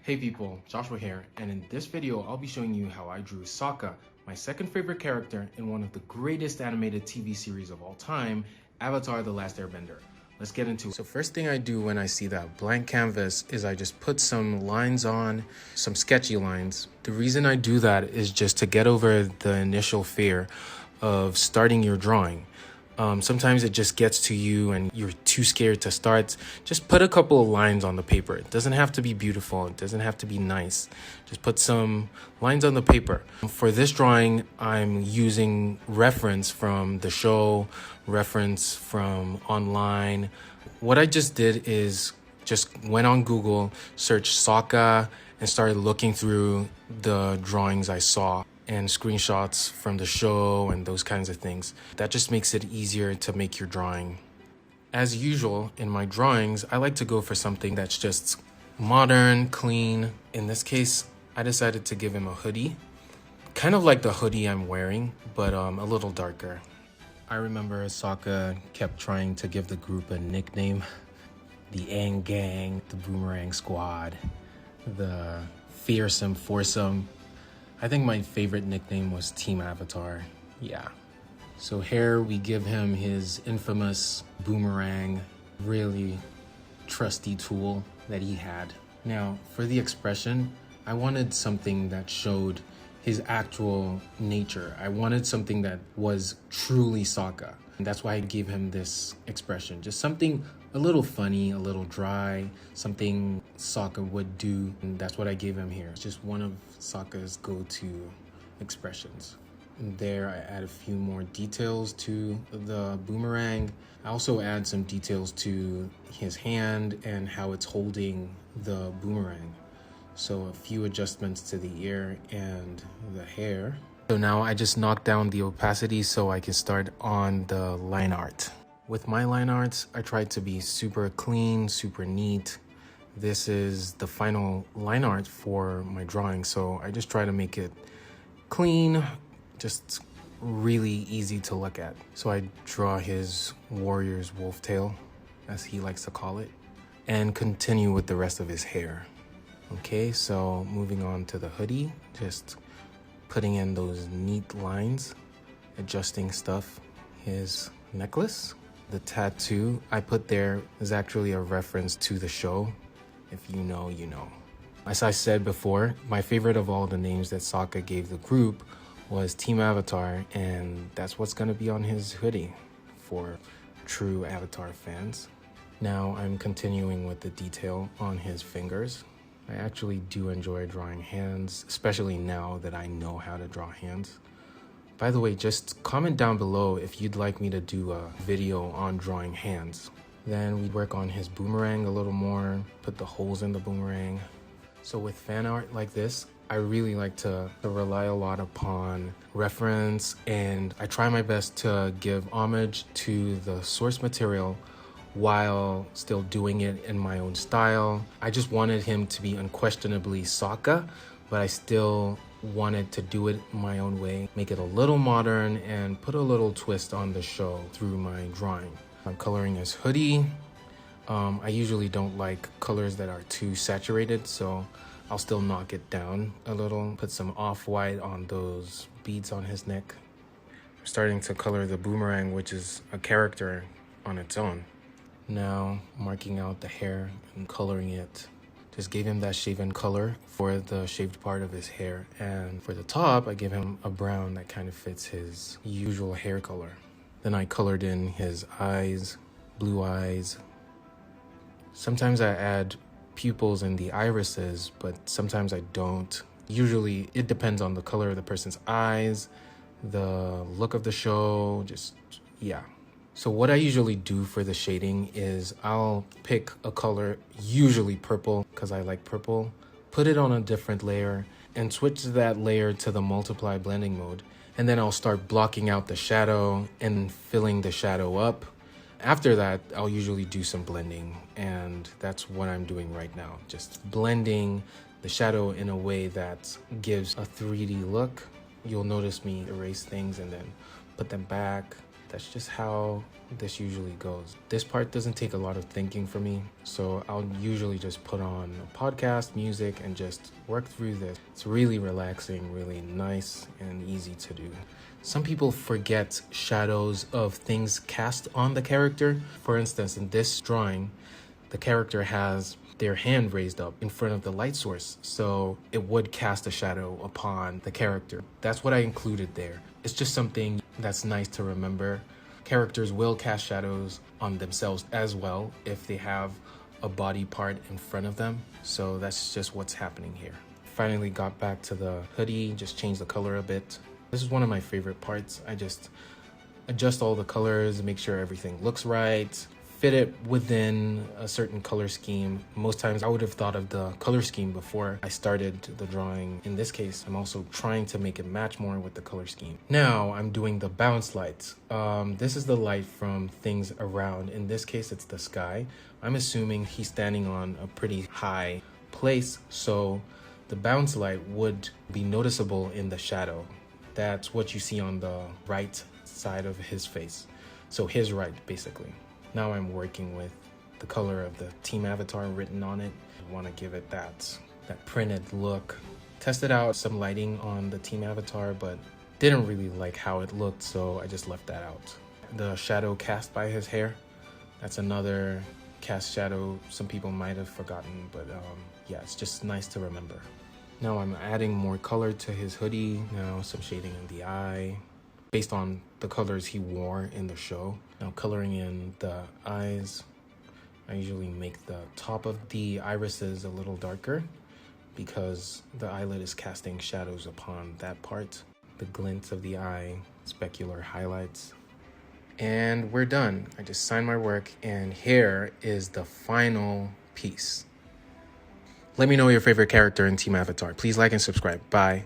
Hey people, Joshua here, and in this video I'll be showing you how I drew Sokka, my second favorite character in one of the greatest animated TV series of all time, Avatar: The Last Airbender. Let's get into it. So first thing I do when I see that blank canvas is I just put some lines on, some sketchy lines. The reason I do that is just to get over the initial fear of starting your drawing. Sometimes it just gets to you and you're too scared to start. Just put a couple of lines on the paper. It doesn't have to be beautiful. It doesn't have to be nice. Just put some lines on the paper. For this drawing, I'm using reference from the show, reference from online. What I just did is just went on Google, searched Sokka, and started looking through the drawings I saw and screenshots from the show and those kinds of things. That just makes it easier to make your drawing. As usual, in my drawings, I like to go for something that's just modern, clean. In this case, I decided to give him a hoodie. Kind of like the hoodie I'm wearing, but a little darker. I remember Sokka kept trying to give the group a nickname. The Aang Gang, the Boomerang Squad, the Fearsome Foursome. I think my favorite nickname was Team Avatar. Yeah. So here we give him his infamous boomerang, really trusty tool that he had. Now, for the expression, I wanted something that showed his actual nature. I wanted something that was truly Sokka. And that's why I gave him this expression. Just something a little funny, a little dry, something Sokka would do. And that's what I gave him here. It's just one of Sokka's go-to expressions. And there I add a few more details to the boomerang. I also add some details to his hand and how it's holding the boomerang. So a few adjustments to the ear and the hair. So now I just knocked down the opacity so I can start on the line art. With my line arts, I tried to be super clean, super neat. This is the final line art for my drawing, so I just try to make it clean, just really easy to look at. So I draw his warrior's wolf tail, as he likes to call it, and continue with the rest of his hair. Okay, so moving on to the hoodie, just putting in those neat lines, adjusting stuff. His necklace, the tattoo I put there is actually a reference to the show. If you know, you know. As I said before, my favorite of all the names that Sokka gave the group was Team Avatar, and that's what's gonna be on his hoodie for true Avatar fans. Now I'm continuing with the detail on his fingers. I actually do enjoy drawing hands, especially now that I know how to draw hands. By the way, just comment down below if you'd like me to do a video on drawing hands. Then we work on his boomerang a little more, put the holes in the boomerang. So with fan art like this, I really like to rely a lot upon reference, and I try my best to give homage to the source material while still doing it in my own style. I just wanted him to be unquestionably Sokka, but I still wanted to do it my own way, make it a little modern and put a little twist on the show through my drawing. I'm coloring his hoodie. I usually don't like colors that are too saturated, so I'll still knock it down a little, put some off-white on those beads on his neck. I'm starting to color the boomerang, which is a character on its own. Now marking out the hair and coloring it. Just gave him that shaven color for the shaved part of his hair, and for the top I gave him a brown that kind of fits his usual hair color. Then I colored in his eyes, blue eyes. Sometimes I add pupils in the irises, but sometimes I don't. Usually it depends on the color of the person's eyes, the look of the show, yeah. So what I usually do for the shading is I'll pick a color, usually purple, because I like purple, put it on a different layer, and switch that layer to the multiply blending mode. And then I'll start blocking out the shadow and filling the shadow up. After that, I'll usually do some blending, and that's what I'm doing right now. Just blending the shadow in a way that gives a 3D look. You'll notice me erase things and then put them back. that's just how this usually goes. This part doesn't take a lot of thinking for me, so I'll usually just put on a podcast, music, and just work through this. It's really relaxing, really nice, and easy to do. Some people forget shadows of things cast on the character. For instance, in this drawing, the character has their hand raised up in front of the light source, so it would cast a shadow upon the character. That's what I included there. It's just something that's nice to remember. Characters will cast shadows on themselves as well if they have a body part in front of them, so that's just what's happening here. Finally got back to the hoodie, just changed the color a bit. This is one of my favorite parts. I just adjust all the colors, make sure everything looks right, fit it within a certain color scheme. Most times I would have thought of the color scheme before I started the drawing. In this case, I'm also trying to make it match more with the color scheme. Now I'm doing the bounce lights. This is the light from things around. In this case, it's the sky. I'm assuming he's standing on a pretty high place, so the bounce light would be noticeable in the shadow. That's what you see on the right side of his face. So his right, basically. Now I'm working with the color of the team avatar written on it. I want to give it that printed look. Tested out some lighting on the team avatar, but didn't really like how it looked, so I just left that out. The shadow cast by his hair, that's another cast shadow some people might have forgotten, but yeah, it's just nice to remember. Now I'm adding more color to his hoodie. Now some shading in the eye, based on the colors he wore in the show. Now coloring in the eyes. I usually make the top of the irises a little darker because the eyelid is casting shadows upon that part. The glint of the eye, specular highlights. And we're done. I just signed my work, and here is the final piece. Let me know your favorite character in Team Avatar. Please like and subscribe. Bye.